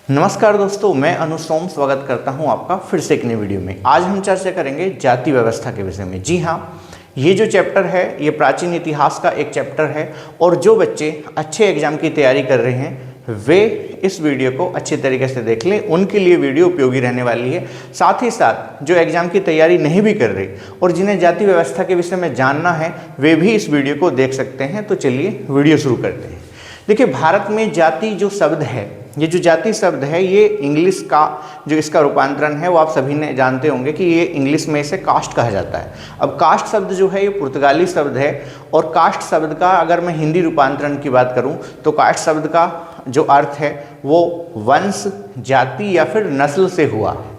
नमस्कार दोस्तों, मैं अनुसोम स्वागत करता हूं आपका फिर से एक नई वीडियो में। आज हम चर्चा करेंगे जाति व्यवस्था के विषय में। जी हाँ, ये जो चैप्टर है ये प्राचीन इतिहास का एक चैप्टर है और जो बच्चे अच्छे एग्जाम की तैयारी कर रहे हैं वे इस वीडियो को अच्छे तरीके से देख लें, उनके लिए वीडियो उपयोगी रहने वाली है। साथ ही साथ जो एग्जाम की तैयारी नहीं भी कर रहे और जिन्हें जाति व्यवस्था के विषय में जानना है वे भी इस वीडियो को देख सकते हैं। तो चलिए वीडियो शुरू करते हैं। देखिए, भारत में जाति जो शब्द है, ये जो जाति शब्द है ये इंग्लिश का जो इसका रूपांतरण है वो आप सभी ने जानते होंगे कि ये इंग्लिश में इसे कास्ट कहा जाता है। अब कास्ट शब्द जो है ये पुर्तगाली शब्द है और कास्ट शब्द का अगर मैं हिंदी रूपांतरण की बात करूं तो कास्ट शब्द का जो अर्थ है वो वंश, जाति या फिर नस्ल से हुआ है।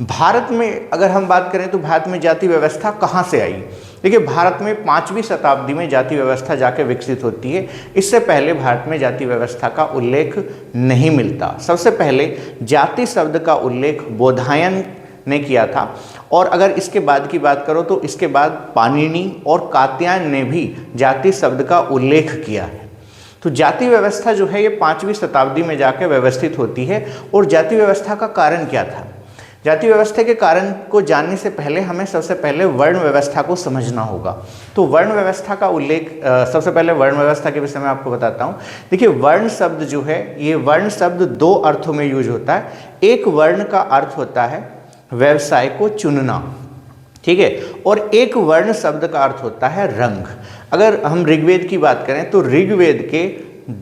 भारत में अगर हम बात करें तो भारत में जाति व्यवस्था कहाँ से आई? देखिए, भारत में 5वीं शताब्दी में जाति व्यवस्था जाके विकसित होती है। इससे पहले भारत में जाति व्यवस्था का उल्लेख नहीं मिलता। सबसे पहले जाति शब्द का उल्लेख बोधायन ने किया था और अगर इसके बाद की बात करो तो इसके बाद पाणिनि और कात्यायन ने भी जाति शब्द का उल्लेख किया है। तो जाति व्यवस्था जो है ये 5वीं शताब्दी में जाकर व्यवस्थित होती है। और जाति व्यवस्था का कारण क्या था? जाति व्यवस्था के कारण को जानने से पहले हमें सबसे पहले वर्ण व्यवस्था को समझना होगा। तो वर्ण व्यवस्था का उल्लेख सबसे पहले वर्ण व्यवस्था के विषय में आपको बताता हूँ। देखिए, वर्ण शब्द जो है ये वर्ण शब्द दो अर्थों में यूज होता है। एक वर्ण का अर्थ होता है व्यवसाय को चुनना, ठीक है, और एक वर्ण शब्द का अर्थ होता है रंग। अगर हम ऋग्वेद की बात करें तो ऋग्वेद के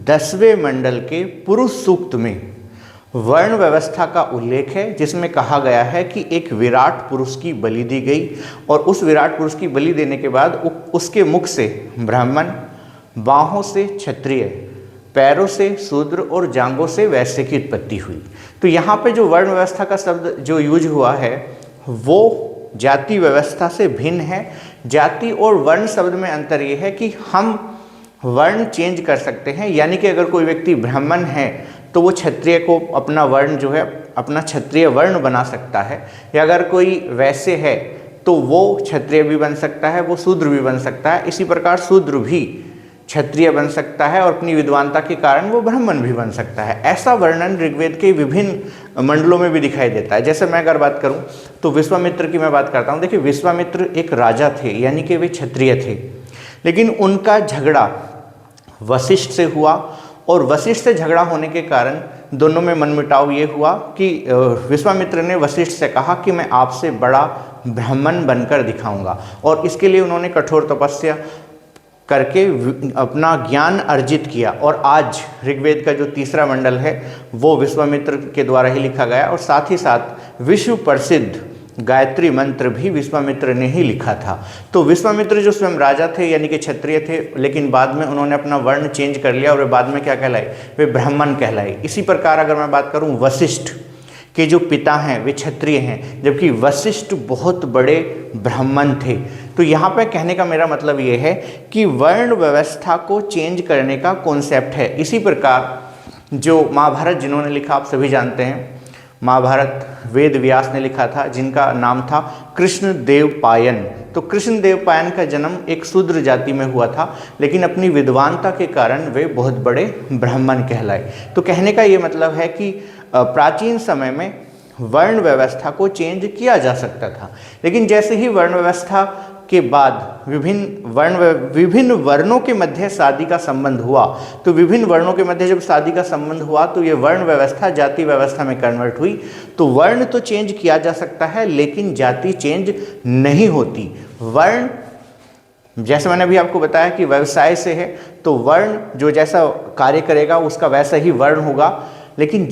10वें मंडल के पुरुष सूक्त में वर्ण व्यवस्था का उल्लेख है जिसमें कहा गया है कि एक विराट पुरुष की बलि दी गई और उस विराट पुरुष की बलि देने के बाद उसके मुख से ब्राह्मण, बाहों से क्षत्रिय, पैरों से शूद्र और जांघों से वैश्य की उत्पत्ति हुई। तो यहाँ पे जो वर्ण व्यवस्था का शब्द जो यूज हुआ है वो जाति व्यवस्था से भिन्न है। जाति और वर्ण शब्द में अंतर ये है कि हम वर्ण चेंज कर सकते हैं, यानी कि अगर कोई व्यक्ति ब्राह्मण है तो वो क्षत्रिय को अपना वर्ण जो है अपना क्षत्रिय वर्ण बना सकता है, या अगर कोई वैश्य है तो वो क्षत्रिय भी बन सकता है, वो शूद्र भी बन सकता है। इसी प्रकार शूद्र भी क्षत्रिय बन सकता है और अपनी विद्वानता के कारण वो ब्राह्मण भी बन सकता है। ऐसा वर्णन ऋग्वेद के विभिन्न मंडलों में भी दिखाई देता है। जैसे मैं अगर बात करूं तो विश्वामित्र की मैं बात करता हूं। देखिए, विश्वामित्र एक राजा थे, यानी कि वे क्षत्रिय थे, लेकिन उनका झगड़ा वशिष्ठ से हुआ और वशिष्ठ से झगड़ा होने के कारण दोनों में मनमुटाव ये हुआ कि विश्वामित्र ने वशिष्ठ से कहा कि मैं आपसे बड़ा ब्राह्मण बनकर दिखाऊंगा, और इसके लिए उन्होंने कठोर तपस्या करके अपना ज्ञान अर्जित किया। और आज ऋग्वेद का जो 3रा मंडल है वो विश्वामित्र के द्वारा ही लिखा गया और साथ ही साथ विश्व प्रसिद्ध गायत्री मंत्र भी विश्वामित्र ने ही लिखा था। तो विश्वामित्र जो स्वयं राजा थे यानी कि क्षत्रिय थे, लेकिन बाद में उन्होंने अपना वर्ण चेंज कर लिया और वे बाद में क्या कहलाए? वे ब्राह्मण कहलाए। इसी प्रकार अगर मैं बात करूं वशिष्ठ के जो पिता हैं वे क्षत्रिय हैं, जबकि वशिष्ठ बहुत बड़े ब्राह्मण थे। तो यहाँ पे कहने का मेरा मतलब ये है कि वर्ण व्यवस्था को चेंज करने का कॉन्सेप्ट है। इसी प्रकार जो महाभारत जिन्होंने लिखा आप सभी जानते हैं, महाभारत वेद व्यास ने लिखा था, जिनका नाम था कृष्णदेवपायन। तो कृष्णदेवपायन का जन्म एक शूद्र जाति में हुआ था, लेकिन अपनी विद्वानता के कारण वे बहुत बड़े ब्राह्मण कहलाए। तो कहने का ये मतलब है कि प्राचीन समय में वर्ण व्यवस्था को चेंज किया जा सकता था, लेकिन जैसे ही वर्ण व्यवस्था के बाद विभिन्न वर्णों के मध्य शादी का संबंध हुआ, तो विभिन्न वर्णों के मध्य जब शादी का संबंध हुआ तो ये वर्ण व्यवस्था जाति व्यवस्था में कन्वर्ट हुई। तो वर्ण तो चेंज किया जा सकता है लेकिन जाति चेंज नहीं होती। वर्ण, जैसे मैंने अभी आपको बताया कि व्यवसाय से है, तो वर्ण जो जैसा कार्य करेगा उसका वैसा ही वर्ण होगा, लेकिन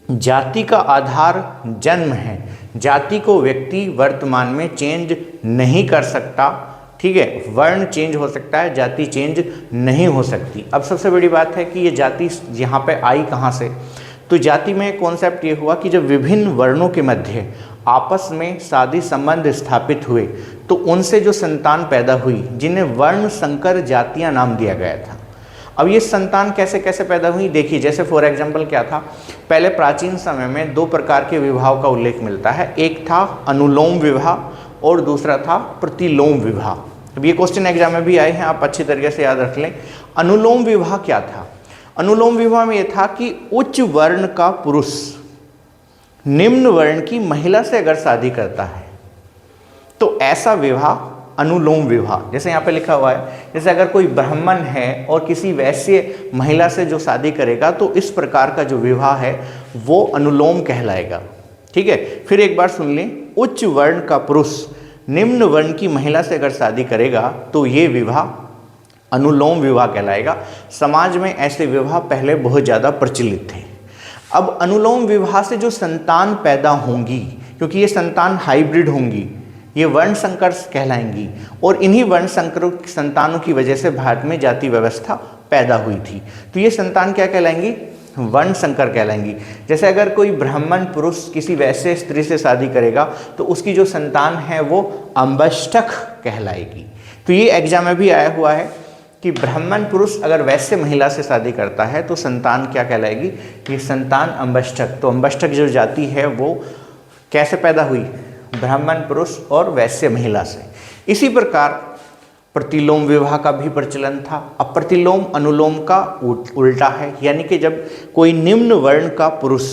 जाति का आधार जन्म है। जाति को व्यक्ति वर्तमान में चेंज नहीं कर सकता, ठीक है। वर्ण चेंज हो सकता है, जाति चेंज नहीं हो सकती। अब सबसे बड़ी बात है कि ये जाति यहाँ पे आई कहाँ से? तो जाति में कॉन्सेप्ट ये हुआ कि जब विभिन्न वर्णों के मध्य आपस में शादी संबंध स्थापित हुए तो उनसे जो संतान पैदा हुई जिन्हें वर्ण संकर जातियाँ नाम दिया गया था। अब ये संतान कैसे कैसे पैदा हुई देखिए, जैसे फॉर एग्जांपल क्या था, पहले प्राचीन समय में 2 प्रकार के विवाहों का उल्लेख मिलता है। एक था अनुलोम विवाह और दूसरा था प्रतिलोम विवाह। अब ये क्वेश्चन एग्जाम में भी आए हैं, आप अच्छी तरीके से याद रख लें। अनुलोम विवाह क्या था? अनुलोम विवाह में यह था कि उच्च वर्ण का पुरुष निम्न वर्ण की महिला से अगर शादी करता है तो ऐसा विवाह अनुलोम विवाह, जैसे यहाँ पे लिखा हुआ है, जैसे अगर कोई ब्राह्मण है और किसी वैश्य महिला से जो शादी करेगा तो इस प्रकार का जो विवाह है वो अनुलोम कहलाएगा। ठीक है, फिर एक बार सुन लें, उच्च वर्ण का पुरुष निम्न वर्ण की महिला से अगर शादी करेगा तो ये विवाह अनुलोम विवाह कहलाएगा। समाज में ऐसे विवाह पहले बहुत ज़्यादा प्रचलित थे। अब अनुलोम विवाह से जो संतान पैदा होंगी, क्योंकि ये संतान हाइब्रिड होंगी, ये वर्ण संकर कहलाएंगी, और इन्हीं वर्ण संकर संतानों की वजह से भारत में जाति व्यवस्था पैदा हुई थी। तो ये संतान क्या कहलाएंगी? वर्ण संकर कहलाएंगी। जैसे अगर कोई ब्राह्मण पुरुष किसी वैश्य स्त्री से शादी करेगा तो उसकी जो संतान है वो अंबष्टक कहलाएगी। तो ये एग्जाम में भी आया हुआ है कि ब्राह्मण पुरुष अगर वैश्य महिला से शादी करता है तो संतान क्या कहलाएगी? ये संतान अंबष्टक। तो अंबष्टक जो जाति है वो कैसे पैदा हुई? ब्राह्मण पुरुष और वैश्य महिला से। इसी प्रकार प्रतिलोम विवाह का भी प्रचलन था। अब प्रतिलोम अनुलोम का उल्टा है, यानी कि जब कोई निम्न वर्ण का पुरुष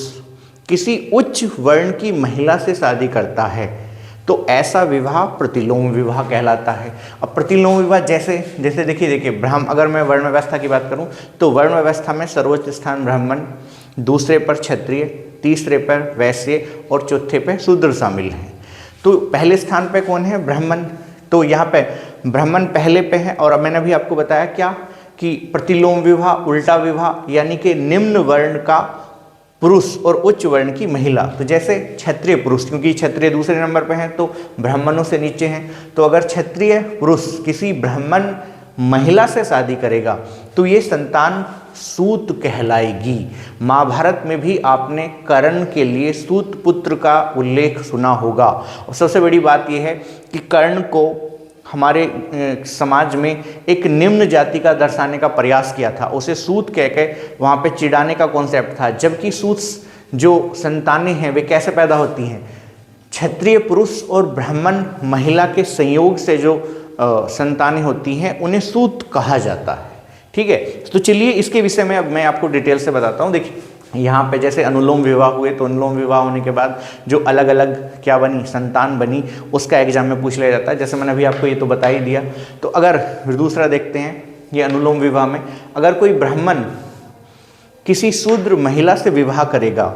किसी उच्च वर्ण की महिला से शादी करता है तो ऐसा विवाह प्रतिलोम विवाह कहलाता है। अब प्रतिलोम विवाह जैसे देखिए अगर मैं वर्ण व्यवस्था की बात करूं तो वर्ण व्यवस्था में सर्वोच्च स्थान ब्राह्मण, दूसरे पर क्षत्रिय, तीसरे पर वैश्य और चौथे पे शूद्र शामिल हैं। तो पहले स्थान पे कौन है? ब्राह्मण। तो यहाँ पे ब्राह्मण पहले पे है। और अब मैंने अभी आपको बताया क्या कि प्रतिलोम विवाह उल्टा विवाह, यानी कि निम्न वर्ण का पुरुष और उच्च वर्ण की महिला। तो जैसे क्षत्रिय पुरुष, क्योंकि क्षत्रिय दूसरे नंबर पे हैं तो ब्राह्मणों से नीचे हैं, तो अगर क्षत्रिय पुरुष किसी ब्राह्मण महिला से शादी करेगा तो ये संतान सूत कहलाएगी। महाभारत में भी आपने कर्ण के लिए सूत पुत्र का उल्लेख सुना होगा। और सबसे बड़ी बात यह है कि कर्ण को हमारे समाज में एक निम्न जाति का दर्शाने का प्रयास किया था, उसे सूत कह के वहाँ पे चिढ़ाने का कॉन्सेप्ट था। जबकि सूत जो संतानें हैं वे कैसे पैदा होती हैं? क्षत्रिय पुरुष और ब्राह्मण महिला के संयोग से जो संतानें होती हैं उन्हें सूत कहा जाता है। ठीक है, तो चलिए इसके विषय में अब मैं आपको डिटेल से बताता हूँ। देखिए यहाँ पे जैसे अनुलोम विवाह हुए तो अनुलोम विवाह होने के बाद जो अलग अलग क्या बनी, संतान बनी, उसका एग्जाम में पूछ लिया जाता है। जैसे मैंने अभी आपको ये तो बता ही दिया। तो अगर दूसरा देखते हैं, ये अनुलोम विवाह में अगर कोई ब्राह्मण किसी शूद्र महिला से विवाह करेगा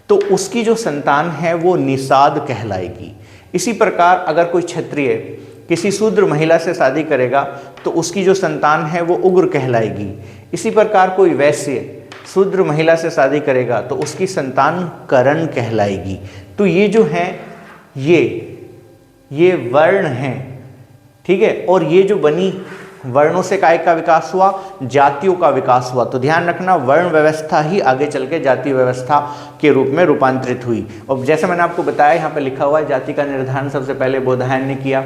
तो उसकी जो संतान है वो निषाद कहलाएगी। इसी प्रकार अगर कोई क्षत्रिय किसी शूद्र महिला से शादी करेगा तो उसकी जो संतान है वो उग्र कहलाएगी। इसी प्रकार कोई वैश्य शूद्र महिला से शादी करेगा तो उसकी संतान करण कहलाएगी। तो ये जो हैं ये वर्ण हैं। ठीक है, और ये जो बनी वर्णों से काय का विकास हुआ? जातियों का विकास हुआ। तो ध्यान रखना, वर्ण व्यवस्था ही आगे चल के जाति व्यवस्था के रूप में रूपांतरित हुई। और जैसे मैंने आपको बताया यहाँ पे लिखा हुआ है, जाति का निर्धारण सबसे पहले बोधायन ने किया।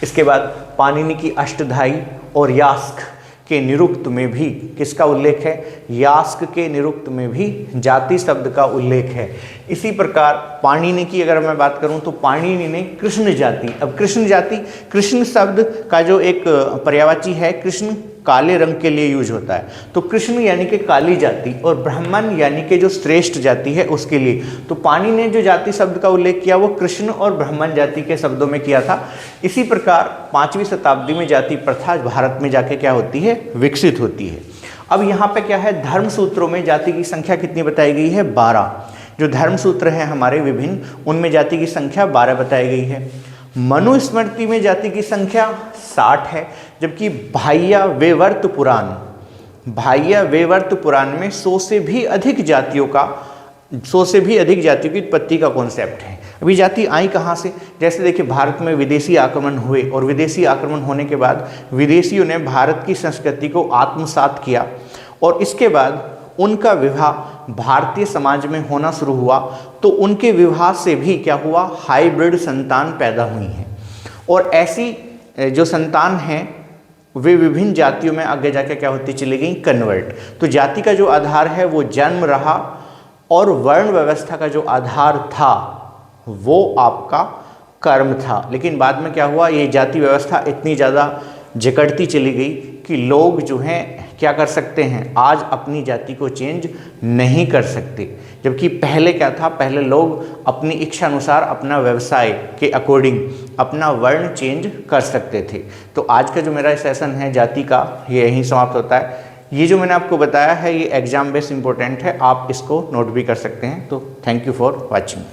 इसके बाद पाणिनि की अष्टधाई और यास्क के निरुक्त में भी किसका उल्लेख है? यास्क के निरुक्त में भी जाति शब्द का उल्लेख है। इसी प्रकार पाणिनि की अगर मैं बात करूं तो पाणिनि ने कृष्ण जाति, अब कृष्ण जाति, कृष्ण शब्द का जो एक पर्यायवाची है, कृष्ण काले रंग के लिए यूज होता है। तो कृष्ण यानी कि काली जाति और ब्राह्मण यानी कि जो श्रेष्ठ जाति है उसके लिए। तो पाणिनि ने जो जाति शब्द का उल्लेख किया वो कृष्ण और ब्राह्मण जाति के शब्दों में किया था। इसी प्रकार 5वीं शताब्दी में जाति प्रथा भारत में जाके क्या होती है? विकसित होती है। अब यहाँ पे क्या है? धर्म सूत्रों में जाति की संख्या कितनी बताई गई है? 12। जो धर्म सूत्र हैं हमारे विभिन्न, उनमें जाति की संख्या 12 बताई गई है। मनुस्मृति में जाति की संख्या 60 है, जबकि बाह्य वेवर्त पुराण में 100 से भी अधिक जातियों की उत्पत्ति का कॉन्सेप्ट है। अभी जाति आई कहाँ से? जैसे देखिए भारत में विदेशी आक्रमण हुए और विदेशी आक्रमण होने के बाद विदेशियों ने भारत की संस्कृति को आत्मसात किया और इसके बाद उनका विवाह भारतीय समाज में होना शुरू हुआ। तो उनके विवाह से भी क्या हुआ? हाइब्रिड संतान पैदा हुई हैं और ऐसी जो संतान हैं वे विभिन्न जातियों में आगे जाके क्या होती चली गई? कन्वर्ट। तो जाति का जो आधार है वो जन्म रहा और वर्ण व्यवस्था का जो आधार था वो आपका कर्म था। लेकिन बाद में क्या हुआ? ये जाति व्यवस्था इतनी ज़्यादा जकड़ती चली गई कि लोग जो हैं क्या कर सकते हैं, आज अपनी जाति को चेंज नहीं कर सकते। जबकि पहले क्या था, पहले लोग अपनी इच्छा अनुसार अपना व्यवसाय के अकॉर्डिंग अपना वर्ण चेंज कर सकते थे। तो आज का जो मेरा सेशन है जाति का, ये यहीं समाप्त होता है। ये जो मैंने आपको बताया है ये एग्जाम बेस इंपॉर्टेंट है, आप इसको नोट भी कर सकते हैं। तो थैंक यू फॉर वॉचिंग।